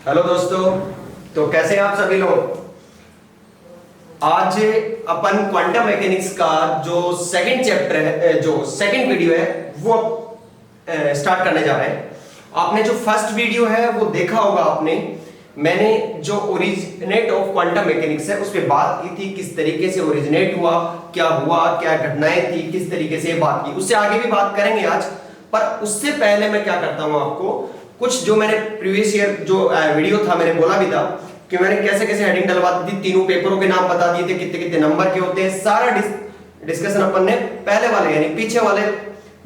Hello दोस्तों। तो कैसे हैं आप सभी लोग। आज अपन क्वांटम मैकेनिक्स का जो सेकंड चैप्टर है, जो सेकंड वीडियो है वो स्टार्ट करने जा रहे हैं। आपने जो फर्स्ट वीडियो है वो देखा होगा आपने। मैंने जो ओरिजिनेट ऑफ क्वांटम मैकेनिक्स है उस पर बात की थी, किस तरीके से ओरिजिनेट हुआ, क्या घटनाएं थी, किस तरीके से बात की। उससे आगे भी बात करेंगे आज, पर उससे पहले मैं क्या करता हूं, आपको कुछ जो मैंने प्रीवियस ईयर जो वीडियो था मैंने बोला भी था कि मैंने कैसे कैसे हेडिंग डलवा दी थी, तीनों पेपरों के नाम बता दिए थे, कितने कितने नंबर के होते हैं, सारा डिस्कशन अपन ने पहले वाले यानी पीछे वाले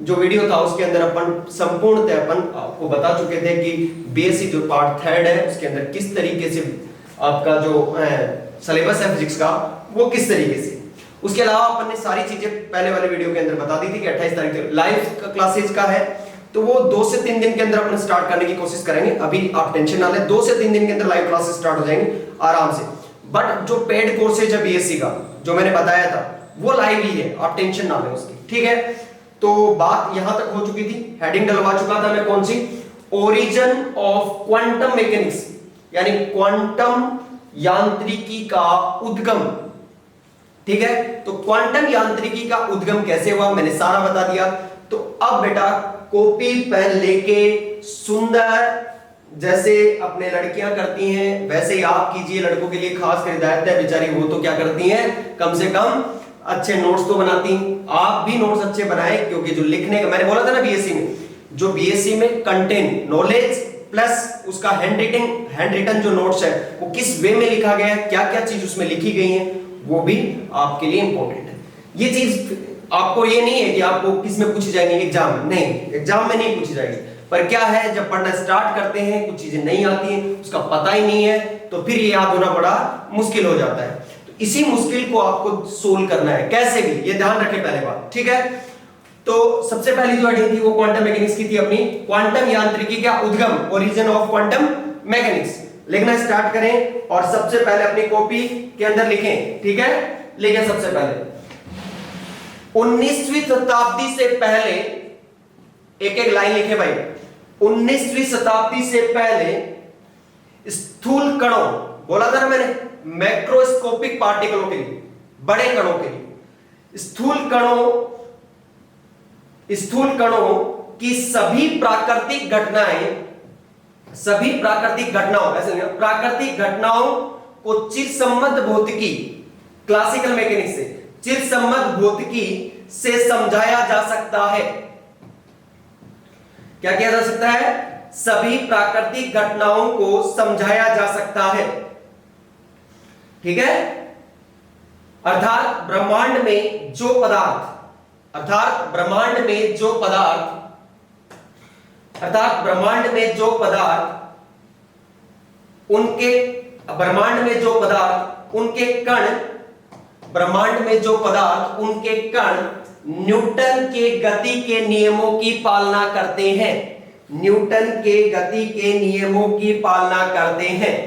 जो वीडियो था उसके अंदर अपन संपूर्णतः अपन आपको बता चुके थे कि बीएससी जो पार्ट थर्ड है उसके अंदर किस तरीके से आपका जो सिलेबस है फिजिक्स का वो किस तरीके से। उसके अलावा अपन ने सारी चीजें पहले वाले वीडियो के अंदर बता दी थी कि 28 तारीख को लाइव क्लासेज का है, तो वो 2 से 3 दिन के अंदर अपन स्टार्ट करने की कोशिश करेंगे। अभी आप टेंशन ना लें, 2 से 3 दिन के अंदर लाइव क्लासेस स्टार्ट हो जाएंगे आराम से। बट जो पेड कोर्सेज है बीएससी का जो मैंने बताया था वो लाइव ही है, आप टेंशन ना लें उसकी, ठीक है। तो बात यहां तक हो चुकी थी, हेडिंग डलवा चुका था मैं कौन सी, ओरिजिन ऑफ क्वांटम मैकेनिक्स यानी क्वांटम यांत्रिकी का उद्गम, ठीक है। तो क्वांटम यांत्रिकी का उद्गम कैसे हुआ मैंने सारा बता दिया। तो अब बेटा कॉपी पेन लेके सुंदर जैसे अपने लड़कियां करती हैं वैसे ही आप कीजिए। लड़कों के लिए खास कर हिदायत है, बेचारी वो तो क्या करती हैं, कम से कम अच्छे नोट्स तो बनाती हैं। आप भी नोट्स अच्छे बनाएं, क्योंकि जो लिखने का मैंने बोला था ना बीएससी में, जो बीएससी में कंटेंट नॉलेज प्लस उसका हैंड रिटन जो नोट्स है वो किस वे में लिखा गया है, क्या क्या चीज उसमें लिखी गई है, वो भी आपके लिए इंपॉर्टेंट है। ये चीज आपको ये नहीं है कि आपको किस में पूछी जाएगी एग्जाम में, नहीं एग्जाम में नहीं पूछी जाएगी, पर क्या है जब पढ़ना स्टार्ट करते हैं कुछ चीजें नहीं आती हैं, उसका पता ही नहीं है, तो फिर ये याद होना बड़ा मुश्किल हो जाता है। तो इसी मुश्किल को आपको सोल्व करना है कैसे भी, ये ध्यान रखें पहले बात, ठीक है। तो सबसे पहली जो हेडिंग थी वो क्वांटम मैकेनिक्स की थी अपनी, क्वांटम यांत्रिकी का उद्गम, ओरिजिन ऑफ क्वांटम मैकेनिक्स। लिखना स्टार्ट करें और सबसे पहले अपनी कॉपी के अंदर लिखें, ठीक है। लिखें सबसे पहले 19वीं शताब्दी से पहले, एक एक लाइन लिखे भाई। 19वीं शताब्दी से पहले स्थूल कणों, बोला था ना मैंने, मैक्रोस्कोपिक पार्टिकलों के लिए, बड़े कणों के लिए, स्थूल कणों की सभी प्राकृतिक घटनाओं ऐसे नहीं, प्राकृतिक घटनाओं को चिरसम्मत भौतिकी, क्लासिकल मैकेनिक्स से चिरसम्मत भौतिकी से समझाया जा सकता है। क्या किया जा सकता है, सभी प्राकृतिक घटनाओं को समझाया जा सकता है, ठीक है। अर्थात ब्रह्मांड में जो पदार्थ उनके कण न्यूटन के गति के नियमों की पालना करते हैं,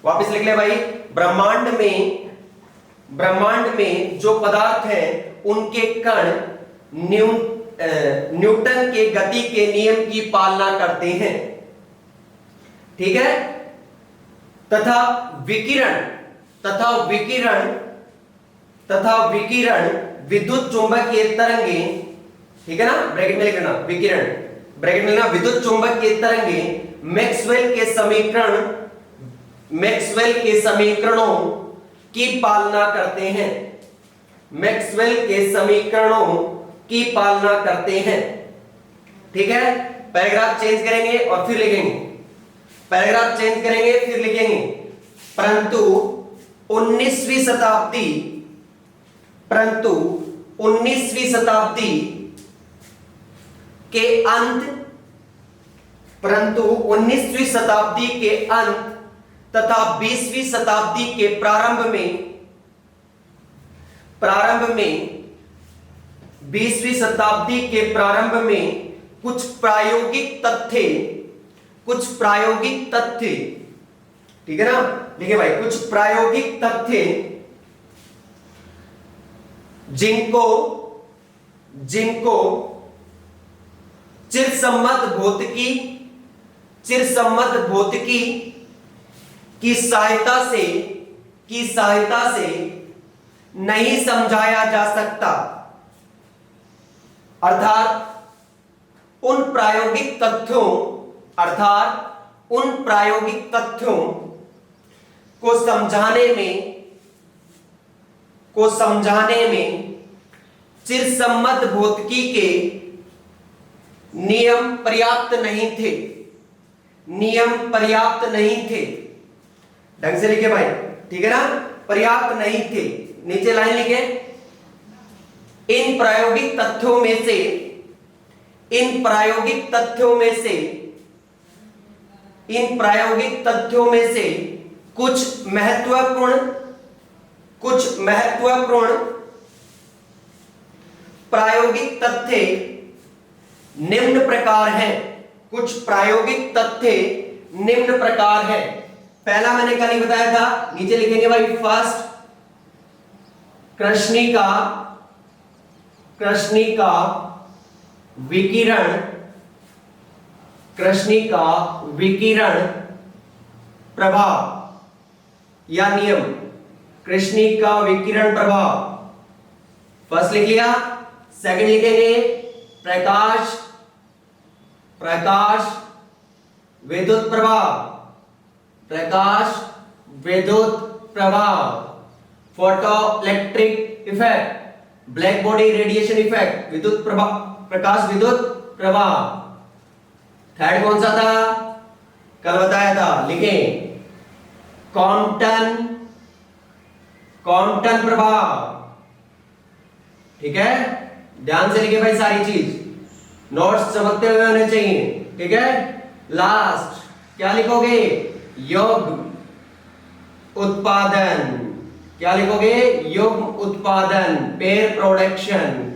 वापस लिख ले भाई। ब्रह्मांड में जो पदार्थ हैं उनके कण न्यूटन के गति के नियम की पालना करते हैं, ठीक है। तथा विकिरण विद्युत चुंबकीय तरंगें, ठीक है ना, ब्रैकेट में लिखना विकिरण, ब्रैकेट में लिखना विद्युत चुंबकीय तरंगें मैक्सवेल के समीकरणों की पालना करते हैं, ठीक है। पैराग्राफ चेंज करेंगे और फिर लिखेंगे, परंतु 19वीं शताब्दी के अंत तथा 20वीं शताब्दी के प्रारंभ में कुछ प्रायोगिक तथ्य, ठीक है ना, देखिए भाई, कुछ प्रायोगिक तथ्य जिनको चिरसम्मत भौतिकी की सहायता से नहीं समझाया जा सकता, अर्थात उन प्रायोगिक तथ्यों को समझाने में चिरसम्मत भौतिकी के नियम पर्याप्त नहीं थे। ढंग से लिखे भाई, ठीक है ना, पर्याप्त नहीं थे। नीचे लाइन लिखे, इन प्रायोगिक तथ्यों में से कुछ महत्वपूर्ण प्रायोगिक तथ्य निम्न प्रकार हैं। पहला मैंने कल ही बताया था, नीचे लिखेंगे भाई, फर्स्ट, कृष्णिका विकिरण प्रभाव या नियम। कृष्णिका विकिरण प्रभाव फर्स्ट लिख लिया। सेकंड लिखेंगे प्रकाश विद्युत प्रभाव, photo electric effect, black body radiation effect, प्रकाश विद्युत प्रभाव। थर्ड कौन सा था, कल बताया था, लिखें, कॉम्पटन प्रभाव। ठीक है, ध्यान से लिखे भाई, सारी चीज नोट्स चमकते हुए होने चाहिए। ठीक है, लास्ट क्या लिखोगे, युग्म उत्पादन। क्या लिखोगे, युग्म उत्पादन, पेयर प्रोडक्शन।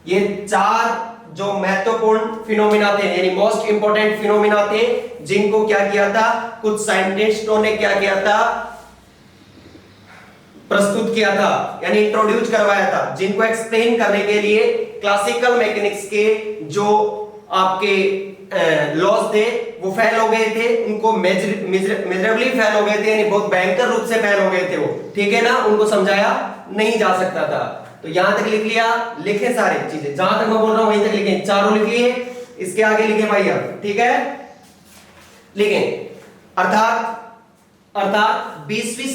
ये चार जो महत्वपूर्ण फिनोमिना थे, यानी मोस्ट इंपोर्टेंट फिनोमिना थे, जिनको क्या किया था, कुछ साइंटिस्टों ने क्या किया था, प्रस्तुत किया था, यानी इंट्रोड्यूस करवाया था, जिनको एक्सप्लेन करने के लिए क्लासिकल मैकेनिक्स के जो आपके लॉज थे वो फेल हो गए थे, उनको मेजरेबली फेल हो गए थे, यानी बहुत भयंकर रूप से फेल हो गए थे वो। ठीक है ना, उनको समझाया नहीं जा सकता था। तो यहां तक लिख लिया, लिखे सारे चीजें, जहां तक मैं बोल रहा हूं वहीं तक लिखे, चारों लिख लिए। इसके आगे लिखे भाई आप, ठीक है, लिखें, अर्थात 20वीं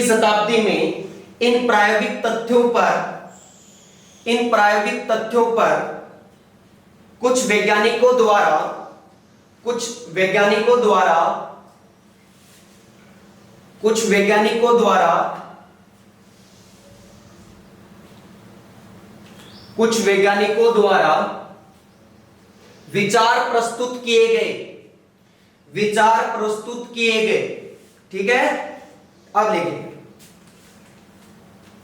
शताब्दी में इन प्रायोगिक तथ्यों पर कुछ वैज्ञानिकों द्वारा विचार प्रस्तुत किए गए। ठीक है, अब लिखिए,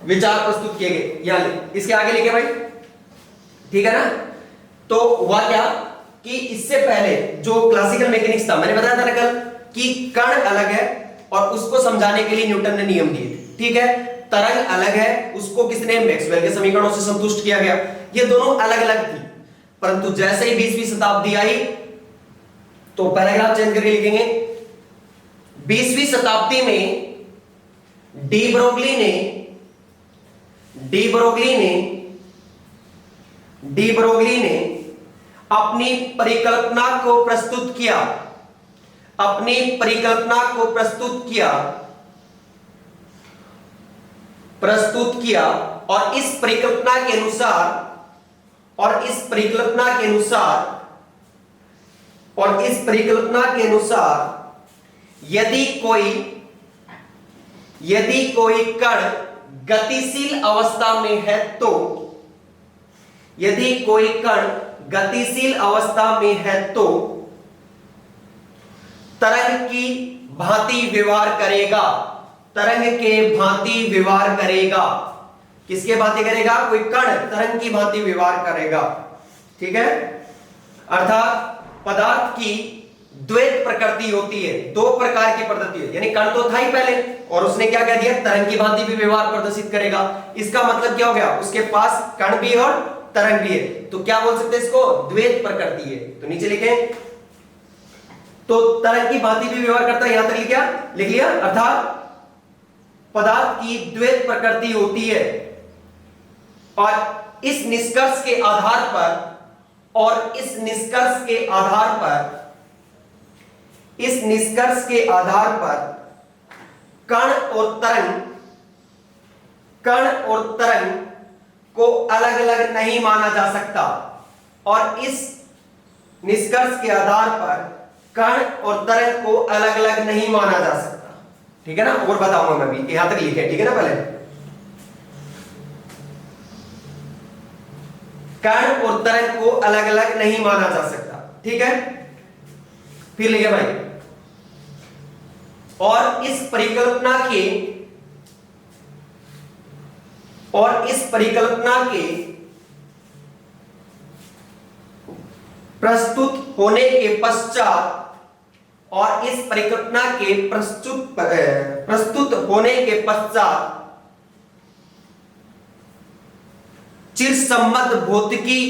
विचार प्रस्तुत किए गए, यहां इसके आगे लिखे भाई। ठीक है ना, तो हुआ क्या कि इससे पहले जो क्लासिकल मैकेनिक्स था, मैंने बताया था ना कल कि कण अलग है और उसको समझाने के लिए न्यूटन ने नियम दिए थे। ठीक है, तरंग अलग है, उसको किसने, मैक्सवेल के समीकरणों से संतुष्ट किया गया। ये दोनों अलग अलग थी, परंतु जैसे ही 20वीं शताब्दी आई तो पैराग्राफ चेंज करके लिखेंगे, 20वीं शताब्दी में डी ब्रोगली ने अपनी परिकल्पना को प्रस्तुत किया और इस परिकल्पना के अनुसार यदि कोई कण गतिशील अवस्था में है तो तरंग के भांति व्यवहार करेगा। किसके भांति करेगा, कोई कण तरंग की भांति व्यवहार करेगा। ठीक है, अर्थात पदार्थ की द्वैत प्रकृति होती है, दो प्रकार की प्रकृति है, यानी कण तो था ही पहले और उसने क्या कह दिया, तरंग की भांति भी व्यवहार प्रदर्शित करेगा। इसका मतलब क्या हो गया, उसके पास कण भी और तरंग भी है। तो क्या बोल सकते हैं इसको? द्वैत प्रकृति है। तो नीचे लिखें, तो तरंग की भांति भी व्यवहार करता है, यहां तक लिख लिया। अर्थात पदार्थ की द्वैत प्रकृति होती है और इस निष्कर्ष के आधार पर कण और तरंग को अलग अलग नहीं माना जा सकता, और इस निष्कर्ष के आधार पर कण और तरंग को अलग अलग नहीं माना जा सकता। ठीक है ना? और बताऊंगा मैं भी, यहां तक लिखे, ठीक है ना? पहले कण और तरंग को अलग अलग नहीं माना जा सकता। ठीक है, फिर लिखे भाई, और इस परिकल्पना के प्रस्तुत होने के पश्चात चिरसम्मत भौतिकी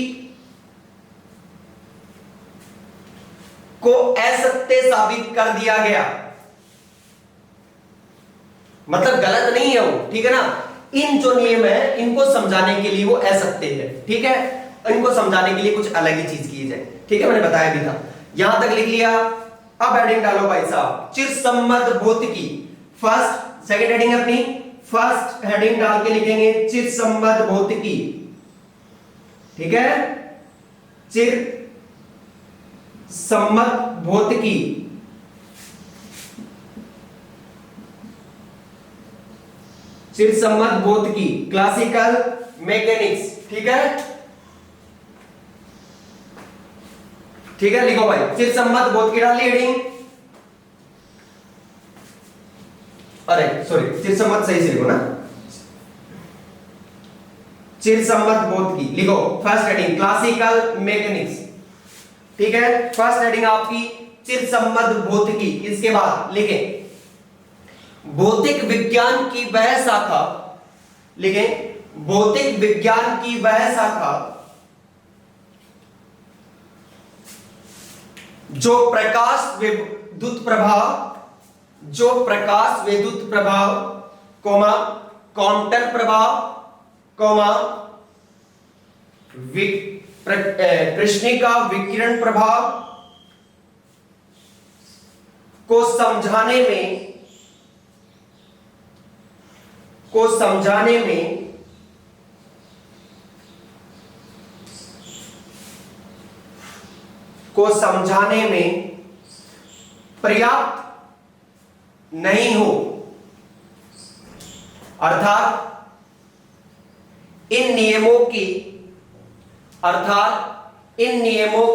को असत्य साबित कर दिया गया। मतलब गलत नहीं है वो, ठीक है ना? इन जो नियम है इनको समझाने के लिए वो असत्य है। ठीक है, इनको समझाने के लिए कुछ अलग ही चीज की जाए। ठीक है, मैंने बताया भी था। यहां तक लिख लिया। अब हेडिंग डालो भाई साहब, चिरसम्मत भौतिकी। फर्स्ट सेकंड हेडिंग अपनी फर्स्ट हेडिंग डाल के लिखेंगे चिरसम्मत भौतिकी। ठीक है, चिरसम्मत भौतिकी। चिरसम्मत भौतिकी, क्लासिकल मैकेनिक्स। ठीक है, ठीक है, लिखो भाई चिरसम्मत भौतिकी डाल ली हेडिंग। अरे सॉरी, चिरसम्मत सही से लिखो ना, चिरसम्मत भौतिकी लिखो। First heading classical mechanics. ठीक है, फर्स्ट हेडिंग आपकी चिरसम्मत भौतिकी। इसके बाद लिखें भौतिक विज्ञान की वह शाखा। लिखें भौतिक विज्ञान की वह शाखा जो प्रकाश विद्युत प्रभाव, काउंटर प्रभाव, कृष्णिका विकिरण प्रभाव को समझाने में पर्याप्त नहीं हो, अर्थात इन नियमों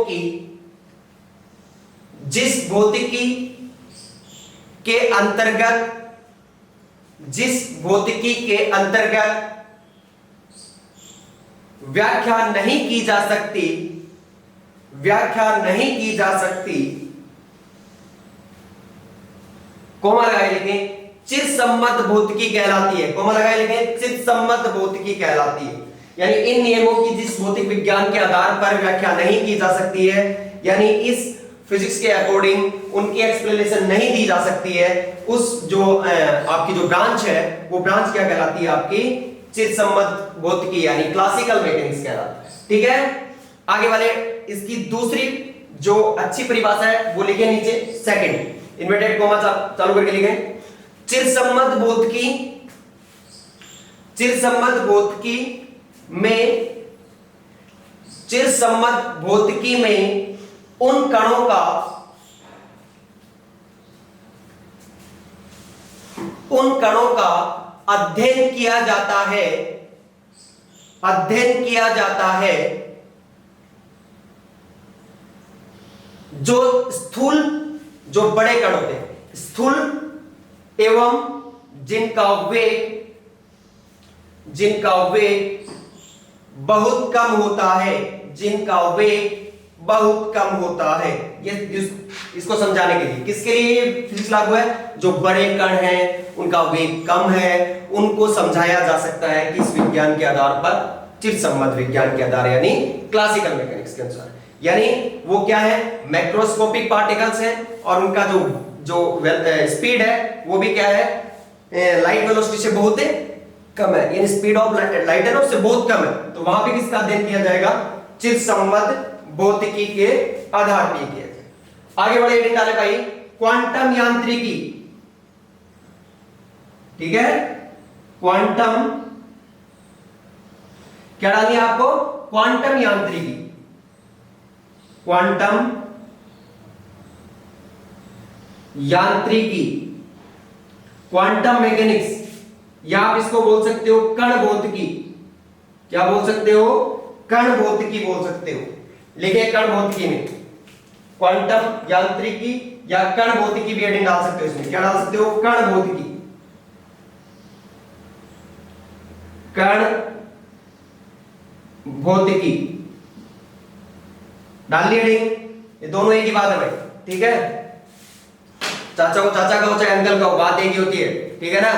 की जिस भौतिकी के अंतर्गत व्याख्या नहीं की जा सकती, कोमा लगाए लिखें चिरसम्मत भौतिकी कहलाती है। कोमा लगाए लिखें चिरसम्मत भौतिकी कहलाती है। यानी इन नियमों की जिस भौतिक विज्ञान के आधार पर व्याख्या नहीं की जा सकती है, यानी इस फिजिक्स के अकॉर्डिंग उनकी एक्सप्लेनेशन नहीं दी जा सकती है, उस जो आपकी जो ब्रांच है वो ब्रांच क्या कहलाती है? आपकी चिरसम्मत भौतिकी यानी क्लासिकल मैकेनिक्स कहलाता है। ठीक है, आगे वाले इसकी दूसरी जो अच्छी परिभाषा है वो लिखे नीचे। सेकंड इन्वर्टेड कोमा चालू करके लिखें चिरसम्मत भौतिकी में उन कणों का अध्ययन किया जाता है जो बड़े कण होते हैं, स्थूल एवं जिनका वेग बहुत कम होता है। ये इसको समझाने के लिए, किसके लिए फिजिक्स लागू है? जो बड़े कण हैं उनका वेग कम है, उनको समझाया जा सकता है कि इस विज्ञान के आधार पर चिरसम्मत विज्ञान के आधार यानी क्लासिकल मैकेनिक्स के अनुसार। यानी वो क्या है, मैक्रोस्कोपिक पार्टिकल्स हैं और उनका जो जो स्पीड है वो भी क्या है, लाइट वेलोसिटी से बहुत कम है, यानी स्पीड ऑफ लाइट है ना उससे बहुत कम है। तो वहां पे किसका अध्ययन किया जाएगा, चिरसम्मत भौतिकी के आधार पर किया जाएगा। आगे बढ़े हेडिंग डाले भाई, क्वांटम यांत्रिकी। ठीक है, क्वांटम क्या डालनी है आपको, क्वांटम यांत्रिकी, क्वांटम यांत्रिकी, क्वांटम मैकेनिक्स, या आप इसको बोल सकते हो कण भौतिकी। क्या बोल सकते हो, कण भौतिकी बोल सकते हो। लिखिए कण भौतिकी में क्वांटम यांत्रिकी या कण भौतिकी भी हेडिंग डाल सकते हो। इसमें क्या डाल सकते हो, कण भौतिकी, कण भौतिकी डाल ली हेडिंग। ये दोनों एक ही बात है भाई, ठीक है। चाचा को चाचा कहो चाहे अंकल कहो, बात एक ही होती है, ठीक है ना।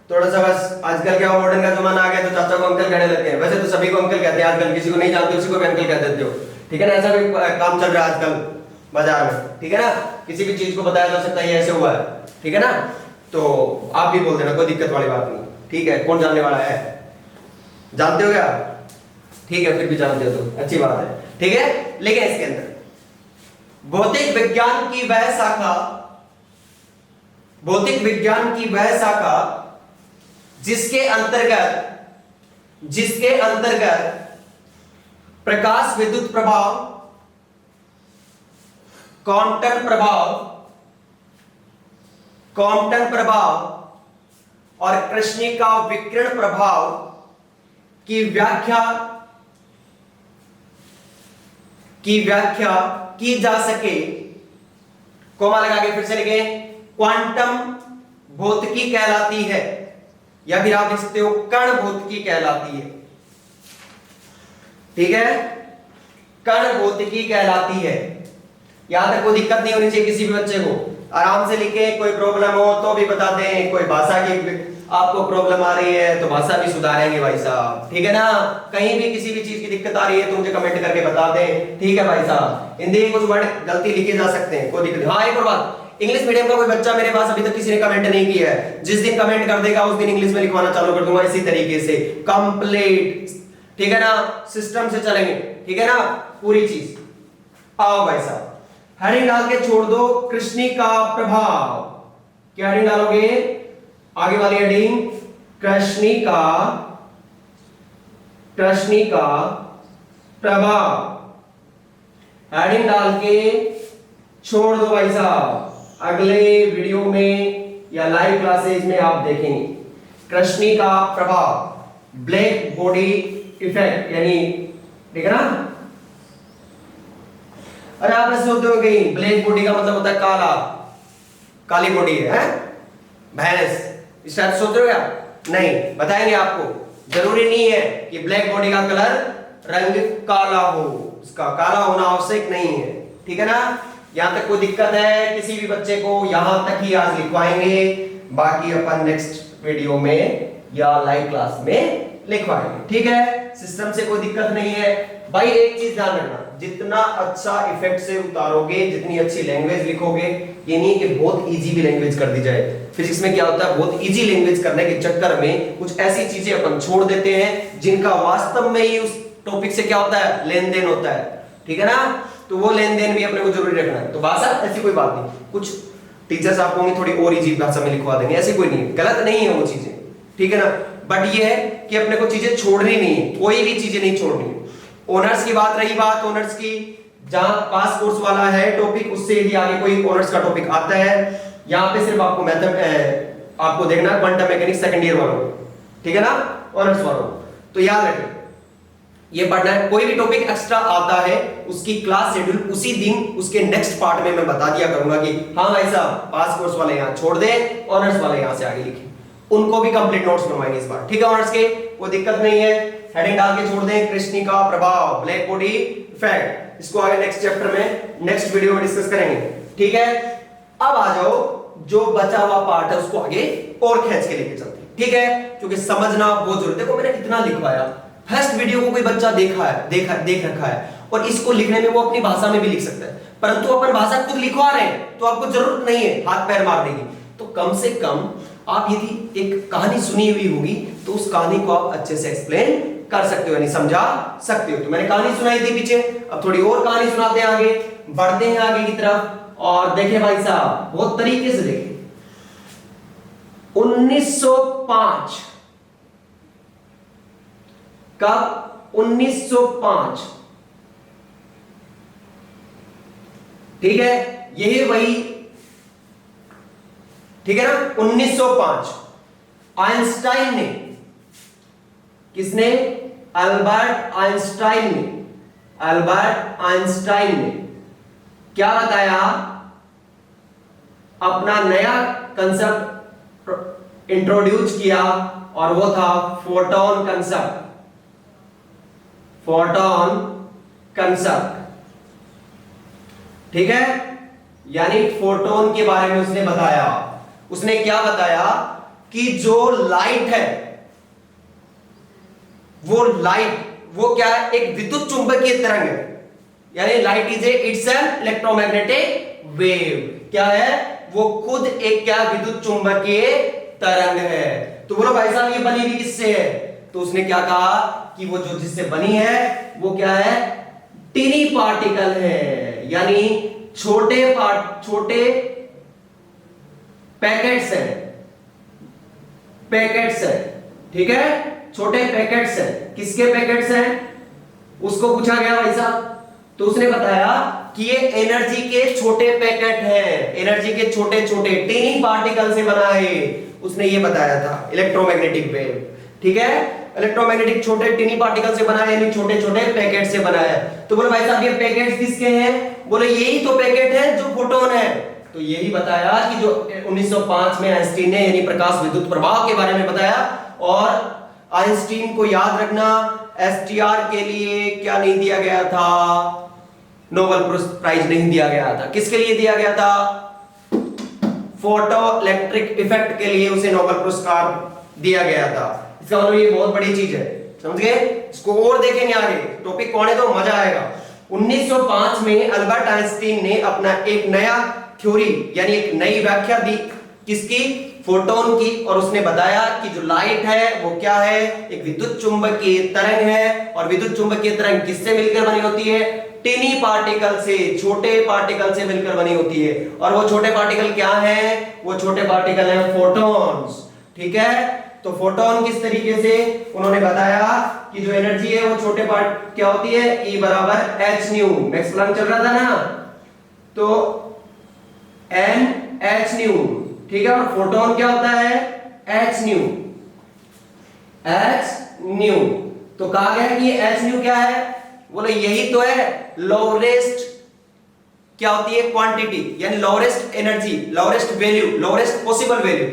थोड़ा सा बस आजकल क्या मॉडर्न का जमाना आ गया तो चाचा को अंकल कहने लगते हैं। वैसे तो सभी को अंकल कहते हैं आजकल, किसी को नहीं जानते उसी को भी अंकल कह देते हो, ठीक है ना। ऐसा भी काम चल रहा है आजकल बाजार में, ठीक है ना। किसी भी चीज को बताया जा सकता है ये ऐसे हुआ है, ठीक है ना। तो आप भी बोल देना, कोई दिक्कत वाली बात नहीं, ठीक है। कौन जानने वाला है, जानते हो क्या, ठीक है, फिर भी जानते हो तो अच्छी बात है, ठीक है। लेकिन इसके अंदर भौतिक विज्ञान की वह शाखा, भौतिक विज्ञान की वह शाखा जिसके अंतर्गत प्रकाश विद्युत प्रभाव, क्वांटम प्रभाव और कृष्णिका विकिरण प्रभाव की व्याख्या की जा सके, कोमा लगा के फिर से लिखे, क्वांटम भौतिकी कहलाती है, या फिर आप लिख सकते हो कण भौतिकी कहलाती है, ठीक है। कण भौतिकी कहलाती है। यहां तक कोई दिक्कत नहीं होनी चाहिए किसी भी बच्चे को, आराम से लिखे। कोई प्रॉब्लम हो तो भी बता दें, कोई भाषा की आपको प्रॉब्लम आ रही है तो भाषा भी सुधारेंगे भाई साहब, ठीक है ना। कहीं भी किसी भी चीज की दिक्कत आ रही है तो मुझे कमेंट करके बता दें, ठीक है भाई साहब। हिंदी में कुछ वर्ड गलती लिखे जा सकते हैं, कोई दिक्कत नहीं। हाँ, एक और बात, इंग्लिश मीडियम का कोई बच्चा मेरे पास अभी तक किसी ने कमेंट नहीं किया है, जिस दिन कमेंट कर देगा उस दिन इंग्लिश में लिखवाना चालू कर दूंगा इसी तरीके से कंप्लीट, ठीक है ना। सिस्टम से चलेंगे, ठीक है ना, पूरी चीज। आओ भाई साहब, हेडिंग डाल के छोड़ दो कृष्णिका प्रभाव। क्या हेडिंग डालोगे, आगे वाली हेडिंग कृष्णिका प्रभाव, हेडिंग डाल के छोड़ दो भाई साहब। अगले वीडियो में या लाइव क्लासेज में आप देखेंगे कृष्णिका प्रभाव, ब्लैक बॉडी इफेक्ट, यानी ठीक है ना। अरे आप ऐसे सोचते हो कि ब्लैक बॉडी का मतलब होता है काला, काली बॉडी है भैंस, इस टाइप सोच रहे हो क्या, नहीं, बताएंगे आपको। जरूरी नहीं है कि ब्लैक बॉडी का कलर रंग काला हो, उसका काला होना आवश्यक नहीं है, ठीक है ना। यहां तक कोई दिक्कत है किसी भी बच्चे को, यहां तक ही आज लिखवाएंगे, बाकी अपन नेक्स्ट वीडियो में या लाइव क्लास में लिखवाएंगे, ठीक है। सिस्टम से कोई दिक्कत नहीं है भाई। एक चीज ध्यान रखना, जितना अच्छा इफेक्ट से उतारोगे, जितनी अच्छी लैंग्वेज लिखोगे, ये नहीं कि बहुत इजी भी लैंग्वेज कर दी जाए। फिजिक्स में क्या होता है, बहुत इजी लैंग्वेज करने के चक्कर में कुछ ऐसी चीजें अपन छोड़ देते हैं जिनका वास्तव में ही उस टॉपिक से क्या होता है, लेन देन होता है, ठीक है ना। तो वो लेन देन भी अपने को जरूरी रखना है। तो भाषा ऐसी कोई बात नहीं, कुछ टीचर्स आपको थोड़ी और इजी भाषा में लिखवा देंगे, ऐसी कोई नहीं, गलत नहीं है वो चीजें, ठीक है ना। बट ये है कि अपने को चीजें छोड़नी नहीं है, कोई भी चीजें नहीं छोड़नी है। ऑनर्स की बात रही, बात ऑनर्स की, जहां पास कोर्स वाला है टॉपिक, उससे यदि आगे कोई ऑनर्स का टॉपिक आता है, यहां पे सिर्फ आपको मेथड आपको देखना है क्वांटम मैकेनिक्स सेकंड ईयर वालों, ठीक है ना, ऑनर्स वालों। तो याद रखें ये पढ़ना है। कोई भी टॉपिक एक्स्ट्रा आता है उसकी क्लास शेड्यूल उसी दिन उसके नेक्स्ट पार्ट में मैं बता दिया करूंगा कि हाँ भाई साहब पास कोर्स वाले यहां छोड़ दें, ऑनर्स वाले यहां से आगे लिखें, उनको भी कंप्लीट नोट्स बनवाएंगे इस बार, ठीक है। ऑनर्स के कोई दिक्कत नहीं है, हेडिंग डाल के छोड़ दें कृष्णिका प्रभाव, ब्लैक बॉडी इफेक्ट, इसको आगे नेक्स्ट चैप्टर में नेक्स्ट वीडियो में डिस्कस करेंगे, ठीक है। अब आ जाओ जो बचा हुआ पार्ट है उसको आगे और खींच के लेके चलते हैं, ठीक है, क्योंकि समझना बहुत जरूरी है। देखो मैंने कितना लिखवाया, फर्स्ट वीडियो को कोई बच्चा देख रखा है और इसको लिखने में वो अपनी भाषा में भी लिख सकता है, परंतु अपन भाषा खुद लिखवा रहे हैं तो आपको जरूरत नहीं है हाथ पैर मारने की। तो कम से कम आप यदि एक कहानी सुनी हुई होगी तो उस कहानी को आप अच्छे से एक्सप्लेन कर सकते हो, यानी समझा सकते हो। तो मैंने कहानी सुनाई थी पीछे, अब थोड़ी और कहानी सुनाते हैं, आगे बढ़ते हैं आगे की तरफ। और देखिए भाई साहब बहुत तरीके से देखिए, 1905 कब? 1905, ठीक है, यही वही, ठीक है ना। 1905 आइंस्टाइन ने, किसने? अल्बर्ट आइंस्टाइन ने, अल्बर्ट आइंस्टाइन ने क्या बताया? अपना नया कंसेप्ट इंट्रोड्यूस किया और वो था फोटोन कंसेप्ट, फोटोन कंसेप्ट, ठीक है। यानी फोटोन के बारे में उसने बताया। उसने क्या बताया कि जो लाइट है, वो लाइट, वो क्या है? एक विद्युत चुंबकीय तरंग है, यानी light is it's an electromagnetic wave. क्या है? वो खुद एक क्या? विद्युत चुंबकीय तरंग है। तो बोलो भाई साहब ये बनी हुई किससे है? तो उसने क्या कहा कि वो जो जिससे बनी है वो क्या है? टिनी पार्टिकल है, यानी छोटे पैकेट्स हैं, पैकेट्स है, ठीक है, छोटे पैकेट्स हैं। किसके पैकेट्स हैं? उसको पूछा गया भाई साहब, तो उसने बताया कि ये एनर्जी के छोटे पैकेट हैं, एनर्जी के छोटे छोटे टिनी पार्टिकल से बना है। उसने ये बताया था इलेक्ट्रोमैग्नेटिक वेव, ठीक है, इलेक्ट्रोमैग्नेटिक छोटे टिनी पार्टिकल से बना है, यानी छोटे छोटे पैकेट से बना है। तो बोले भाई साहब ये पैकेट्स किसके हैं? बोले यही तो पैकेट है जो फोटोन है। तो यही बताया कि जो 1905 में आइंस्टीन ने यानी प्रकाश विद्युत प्रवाह के बारे में बताया। और आइंस्टीन को याद रखना, एसटीआर के लिए क्या नहीं दिया गया था? नोबेल प्राइज नहीं दिया गया था। किसके लिए दिया गया था? फोटो इलेक्ट्रिक इफेक्ट के लिए उसे नोबेल पुरस्कार दिया गया था। इसका मतलब ये बहुत बड़ी चीज है, समझ गए? इसको और देखेंगे आगे, टॉपिक कौन है तो मजा आएगा। 1905 में अल्बर्ट आइंस्टीन ने अपना एक नया थ्योरी यानी एक नई व्याख्या दी, किसकी? फोटोन की। और उसने बताया कि जो लाइट है वो क्या है? एक विद्युत चुंबकीय तरंग है। और विद्युत चुंबकीय तरंग किससे मिलकर बनी होती है? टिनी पार्टिकल से, छोटे पार्टिकल से मिलकर बनी होती है। और वो छोटे पार्टिकल क्या हैं? वो छोटे पार्टिकल हैं फोटॉन्स, ठीक है। तो फोटोन किस तरीके से उन्होंने बताया कि जो एनर्जी है वो छोटे पार्ट क्या होती है? E बराबर h न्यू, मैक्स प्लैंक चल रहा था ना, तो n h न्यू, ठीक है। और फोटोन क्या होता है? h new, h new. तो कहा गया कि h न्यू क्या है? बोले यही तो है लोवेस्ट, क्या होती है? क्वांटिटी, यानी lowest energy, lowest value, lowest possible value,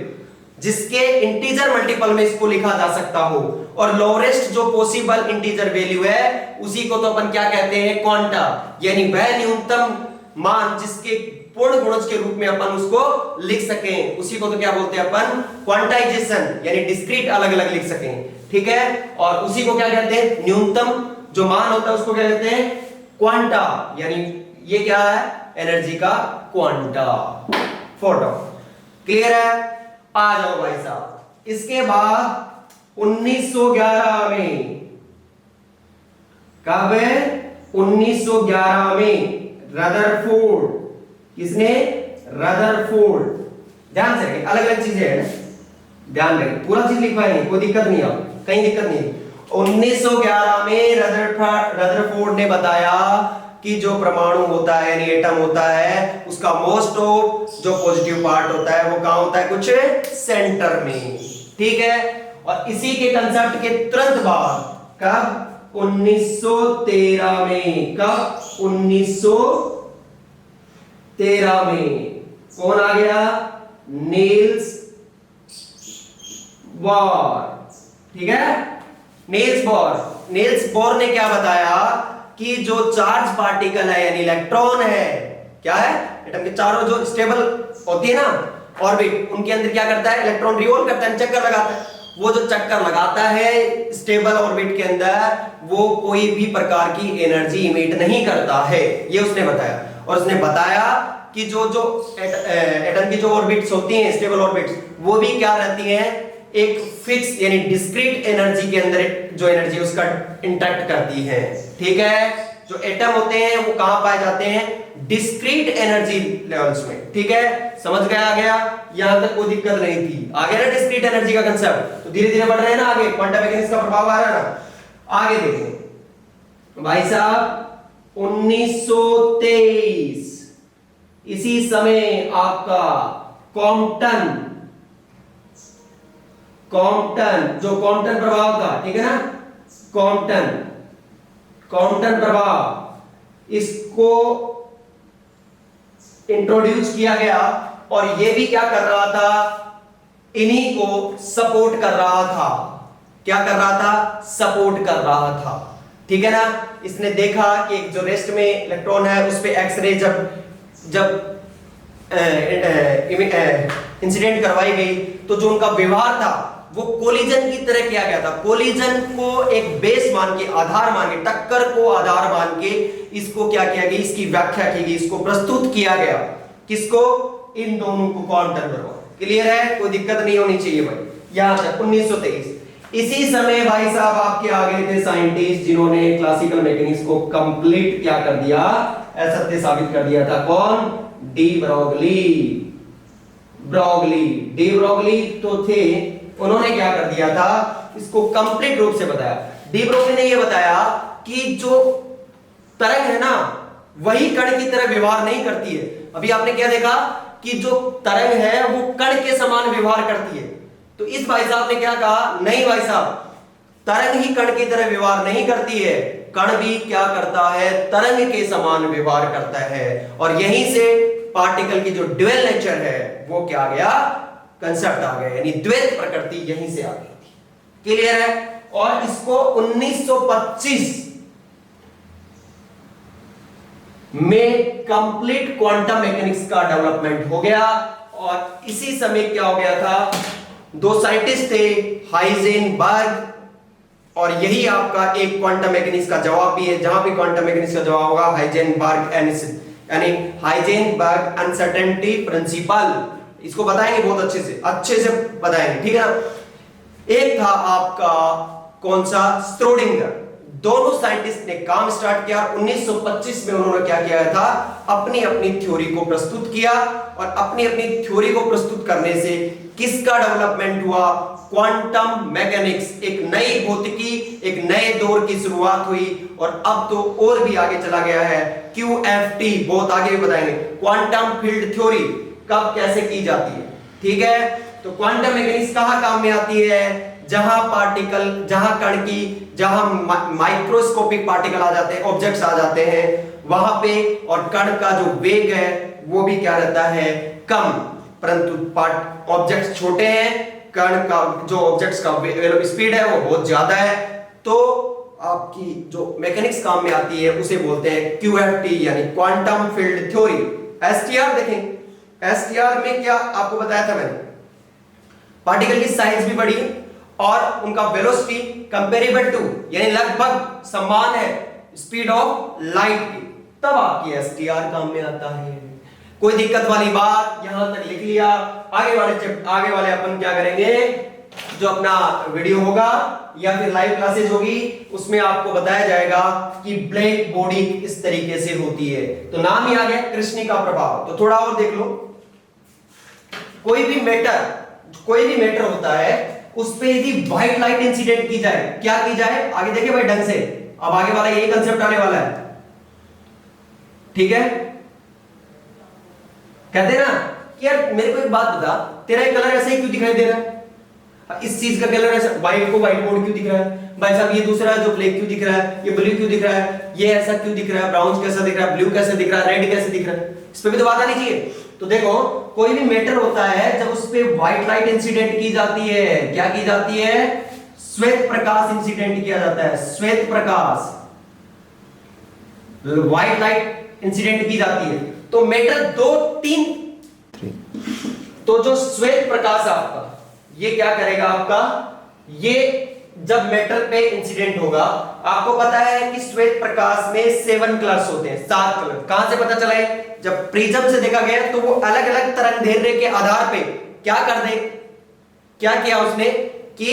जिसके इंटीजर मल्टीपल में इसको लिखा जा सकता हो। और लोवेस्ट जो पॉसिबल इंटीजर वैल्यू है उसी को तो अपन क्या कहते हैं? क्वांटा, यानी वह न्यूनतम मान जिसके पूर्ण गुणज के रूप में अपन उसको लिख सकें, उसी को तो क्या बोलते हैं अपन? क्वांटाइजेशन, यानी डिस्क्रीट अलग अलग लिख सकें, ठीक है। और उसी को क्या कहते हैं? न्यूनतम जो मान होता है उसको क्या कहते हैं? क्वांटा, यानी ये क्या है? एनर्जी का क्वांटा, फोटोन। क्लियर है? आ जाओ भाई साहब। इसके बाद 1911 में, कब है? 1911 में रदरफोर्ड, किसने? रदरफोर्ड। ध्यान से रखिए, अलग अलग चीजें हैं, ध्यान रखिए, पूरा चीज लिखवाएंगे, कोई दिक्कत नहीं है, कहीं दिक्कत नहीं। 1911 में रदरफोर्ड ने बताया कि जो परमाणु होता है यानी एटम होता है, उसका मोस्ट ऑफ जो पॉजिटिव पार्ट होता है वो कहां होता है? कुछ सेंटर में, ठीक है। और इसी के कंसेप्ट के तुरंत बाद, कब? 1913 में। कब? 1913 में कौन आ गया? नील्स बोर, ठीक है, नील्स बोर। नील्स बोर ने क्या बताया कि जो चार्ज पार्टिकल है यानी इलेक्ट्रॉन है, क्या है? एटम के चारों जो स्टेबल होती है ना ऑर्बिट, उनके अंदर क्या करता है? इलेक्ट्रॉन रिवॉल्व करता है, चक्कर लगाता है। वो जो चक्कर लगाता है स्टेबल ऑर्बिट के अंदर, वो कोई भी प्रकार की एनर्जी इमिट नहीं करता है, ये उसने बताया। और उसने बताया कि जो जो एटम की जो ऑर्बिट्स होती हैं, स्टेबल ऑर्बिट्स, वो भी क्या रहती हैं, एक फिक्स यानी डिस्क्रीट एनर्जी के अंदर जो एनर्जी उसका इंटरेक्ट करती है। ठीक है, जो एटम होते हैं वो कहां पाए जाते हैं, डिस्क्रीट एनर्जी लेवल्स में। ठीक है, समझ गया? यहां तक कोई दिक्कत नहीं थी, आ गया ना डिस्क्रीट एनर्जी का कंसेप्ट। तो धीरे धीरे बढ़ रहे हैं ना आगे, क्वांटम मैकेनिक्स का प्रभाव आ रहा है ना। आगे देखें भाई साहब, 1923 इसी समय आपका कॉम्पटन जो कॉम्पटन प्रभाव था, ठीक है ना, कॉम्पटन प्रभाव, इसको इंट्रोड्यूस किया गया। और ये भी क्या कर रहा था, इन्हीं को सपोर्ट कर रहा था। क्या कर रहा था, सपोर्ट कर रहा था। ठीक है ना, इसने देखा कि जो रेस्ट में इलेक्ट्रॉन है उस पे एक्सरे जब इंसिडेंट करवाई गई, तो जो उनका व्यवहार था वो कोलिजन की तरह किया गया था। कोलिजन को एक बेस मान के, आधार मान के, टक्कर को आधार मान के इसको क्या किया गया, इसकी व्याख्या की गई, इसको प्रस्तुत किया गया। किसको, इन दोनों को क्वांटम प्रभाव। क्लियर है, कोई दिक्कत नहीं होनी चाहिए भाई। यहां तक 1923। इसी समय भाई साहब आपके आ गए थे साइंटिस्ट जिन्होंने क्लासिकल मैकेनिक्स को कंप्लीट क्या कर दिया, असत्य साबित कर दिया था। कौन, डी ब्रोगली तो थे, उन्होंने क्या कर दिया था, इसको कंप्लीट रूप से बताया। डी ब्रोगली ने यह बताया कि जो तरंग है ना, वही कण की तरह व्यवहार नहीं करती है। अभी आपने क्या देखा कि जो तरंग है वो कण के समान व्यवहार करती है। तो इस भाई साहब ने क्या कहा, नहीं भाई साहब, तरंग ही कण की तरह व्यवहार नहीं करती है, कण भी क्या करता है, तरंग के समान व्यवहार करता है। और यहीं से पार्टिकल की जो ड्यूअल नेचर है वो क्या आ गया, कंसेप्ट आ गया, यानी द्वैत प्रकृति यहीं से आ गई थी। क्लियर है। और इसको 1925 में कंप्लीट क्वांटम मैकेनिक्स का डेवलपमेंट हो गया। और इसी समय क्या हो गया था, दो साइंटिस्ट थे, हाइजेनबर्ग, और यही आपका एक क्वांटम मैकेनिक्स का जवाब भी है। जहां भी क्वांटम मैकेनिक्स का जवाब होगा हाइजेनबर्ग अनसर्टेनिटी प्रिंसिपल, इसको बताएंगे बहुत अच्छे से बताएंगे। ठीक है ना। एक था आपका कौन सा, श्रोडिंगर। दोनों साइंटिस्ट ने काम स्टार्ट किया। 1925 में उन्होंने क्या किया था, अपनी अपनी थ्योरी को प्रस्तुत किया। और अपनी अपनी थ्योरी को प्रस्तुत करने से किसका डेवलपमेंट हुआ, क्वांटम मैकेनिक्स, एक नई भौतिकी, एक नए दौर की शुरुआत हुई। और अब तो और भी आगे चला गया है, QFT, बहुत आगे भी बताएंगे, क्वांटम फील्ड थ्योरी कब कैसे की जाती है। ठीक है, तो क्वांटम मैकेनिक्स कहां काम में आती है, जहां पार्टिकल, जहां कण की, जहां माइक्रोस्कोपिक पार्टिकल आ जाते हैं, ऑब्जेक्ट्स आ जाते हैं वहां पे, और कण का जो वेग है वो भी क्या रहता है, कम, परंतु ऑब्जेक्ट्स छोटे हैं, कण का जो ऑब्जेक्ट्स का स्पीड है वो बहुत ज्यादा है। तो आपकी जो मैकेनिक्स काम में आती है उसे बोलते हैं QFT, यानी क्वांटम फील्ड थ्योरी। STR देखें, STR में क्या आपको बताया था मैंने, पार्टिकल की साइज भी बड़ी और उनका वेलोसिटी कंपेरेबल टू, यानी लगभग समान है स्पीड ऑफ लाइट की, तब आपकी STR काम में आता है। कोई दिक्कत वाली बात, यहां तक लिख लिया। आगे वाले अपन क्या करेंगे, जो अपना वीडियो होगा या फिर लाइव क्लासेज होगी उसमें आपको बताया जाएगा कि ब्लैक बॉडी इस तरीके से होती है। तो नाम ही आ गया कृष्णिका प्रभाव। तो थोड़ा और देख लो, कोई भी मैटर होता है उस पे यदि व्हाइट लाइट इंसिडेंट की जाए, क्या की जाए, आगे देखिए भाई ढंग से, अब आगे वाला यही कंसेप्ट आने वाला है। ठीक है, कहते ना कि यार मेरे को एक बात बता, तेरा ये कलर ऐसे ही क्यों दिखाई दे रहा है, इस चीज का कलर ऐसा, व्हाइट को व्हाइट बोर्ड क्यों दिख रहा है भाई साहब, ये दूसरा जो ब्लैक क्यों दिख रहा है, ये ब्लू क्यों दिख रहा है, ये ऐसा क्यों दिख रहा है, ब्राउन कैसा दिख रहा है, ब्लू कैसे दिख रहा है, रेड कैसे दिख रहा है, इस पे भी तो बात आनी चाहिए। तो देखो, कोई भी मैटर होता है जब उस पे व्हाइट लाइट इंसिडेंट की जाती है, क्या की जाती है, श्वेत प्रकाश इंसिडेंट किया जाता है, श्वेत प्रकाश, व्हाइट लाइट इंसिडेंट की जाती है। तो मैटर 2, 3, तो जो श्वेत प्रकाश आपका ये क्या करेगा, आपका ये जब मेटल पे इंसिडेंट होगा, आपको पता है कि श्वेत प्रकाश में 7 कलर्स होते हैं, 7 कलर। कहां से पता चला है? जब प्रिज्म से देखा गया तो वो अलग अलग तरंग दैर्ध्य के आधार पे क्या कर दे, क्या किया उसने कि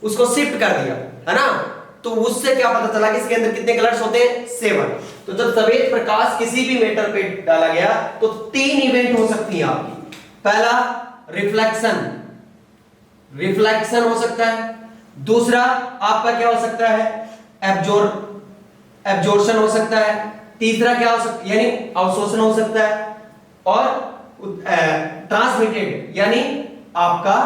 उसको शिफ्ट कर दिया, है ना। तो उससे क्या पता चला कि इसके अंदर कितने कलर्स होते हैं? 7। तो जब श्वेत प्रकाश किसी भी मेटल पे डाला गया तो 3 इवेंट हो सकती है आपकी। पहला रिफ्लेक्शन, रिफ्लेक्शन हो सकता है। दूसरा आपका क्या हो सकता है? एब्जॉर्प्शन हो सकता है। तीसरा क्या हो सकता है? यानी अवशोषण हो सकता है। और ट्रांसमिटेड, यानी आपका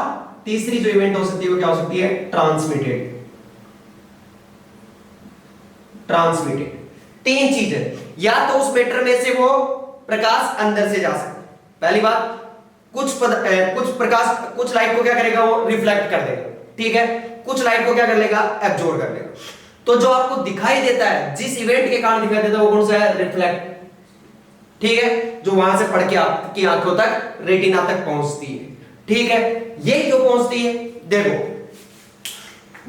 तीसरी जो इवेंट हो सकती है वो क्या हो सकती है? ट्रांसमिटेड। ट्रांसमिटेड 3 चीजें, या तो उस मैटर में से वो प्रकाश अंदर से जा सकता है, पहली बात। कुछ प्रकाश, कुछ लाइट को क्या करेगा? वो रिफ्लेक्ट कर देगा, ठीक है। कुछ लाइट को क्या कर लेगा? एब्जॉर्ब कर लेगा। तो जो आपको दिखाई देता है, जिस इवेंट के कारण दिखाई देता है, वो कौन सा है? रिफ्लेक्ट, ठीक है, जो वहां से पढ़ के आपकी आंखों तक, रेटिना तक पहुंचती है, ठीक है। ये क्यों पहुंचती है? देखो,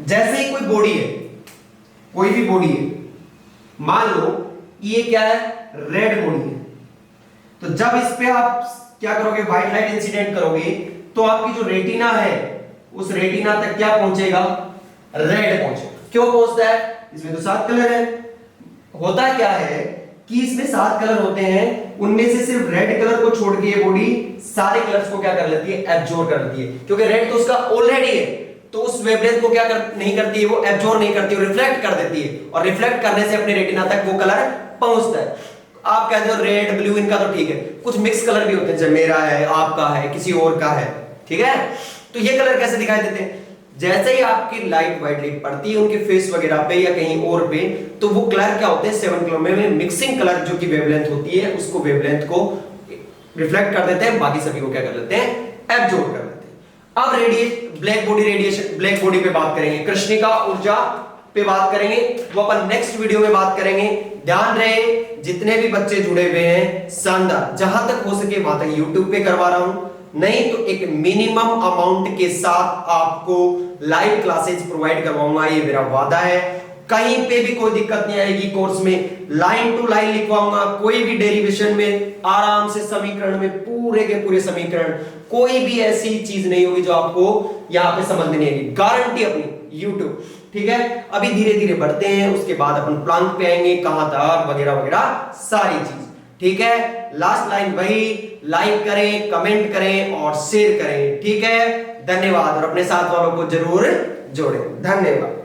जैसे ही कोई बॉडी है, कोई भी बॉडी है, मान लो ये क्या है? रेड बॉडी है। तो जब इस पे आप क्या करोगे? व्हाइट लाइट इंसिडेंट करोगे तो आपकी जो रेटिना है, उस रेटिना तक क्या पहुंचेगा? रेड पहुंचेगा। क्यों पहुंचता है? इसमें तो 7 कलर है। होता क्या है कि इसमें 7 कलर होते हैं, उनमें से सिर्फ रेड कलर को छोड़ के ये बॉडी सारे कलर्स को क्या कर लेती है? एब्जॉर्ब कर लेती है, क्योंकि रेड तो उसका ऑलरेडी है। तो उस वेवलेंथ को क्या नहीं करती है? वो एब्जॉर्ब नहीं करती, वो रिफ्लेक्ट कर देती है, और रिफ्लेक्ट करने से अपने रेटिना तक वो कलर पहुंचता है। आप कहते हो रेड ब्लू, इनका तो ठीक है, कुछ मिक्स कलर भी होते हैं, जैसे मेरा है, आपका है, किसी और का है, ठीक है। तो ये कलर कैसे दिखाई देते हैं? जैसे ही आपकी लाइट, व्हाइट लाइट पड़ती है उनके फेस वगैरह पे या कहीं और पे, तो वो कलर क्या होते हैं? 7 कलर में मिक्सिंग कलर जो कि वेवलेंथ होती है, उसको वेवलेंथ को रिफ्लेक्ट कर देते हैं, बाकी सभी को क्या कर लेते हैं? एब्जॉर्ब कर लेते हैं। अब black body radiation, black body पे बात करेंगे, कृष्णिका ऊर्जा पे बात करेंगे, वो अपन नेक्स्ट वीडियो में बात करेंगे। ध्यान रहे, जितने भी बच्चे जुड़े हुए हैं, शानदार, जहां तक हो सके वहां तक YouTube पे करवा रहा हूं, नहीं तो एक मिनिमम अमाउंट के साथ आपको लाइव क्लासेस प्रोवाइड करवाऊंगा, ये मेरा वादा है। कहीं पे भी कोई दिक्कत नहीं आएगी, कोर्स में लाइन टू लाइन लिखवाऊंगा, कोई भी डेरिवेशन में आराम से, समीकरण में पूरे के पूरे समीकरण, कोई भी ऐसी चीज नहीं होगी जो आपको यहां पे समझ में नहीं आएगी, गारंटी अपनी YouTube, ठीक है। अभी धीरे धीरे बढ़ते हैं, उसके बाद अपन प्लांक पे आएंगे, कहां तक वगैरह वगैरह सारी चीज, ठीक है। लास्ट लाइन वही, लाइक करें, कमेंट करें और शेयर करें, ठीक है। धन्यवाद, और अपने साथ वालों को जरूर जोड़ें। धन्यवाद।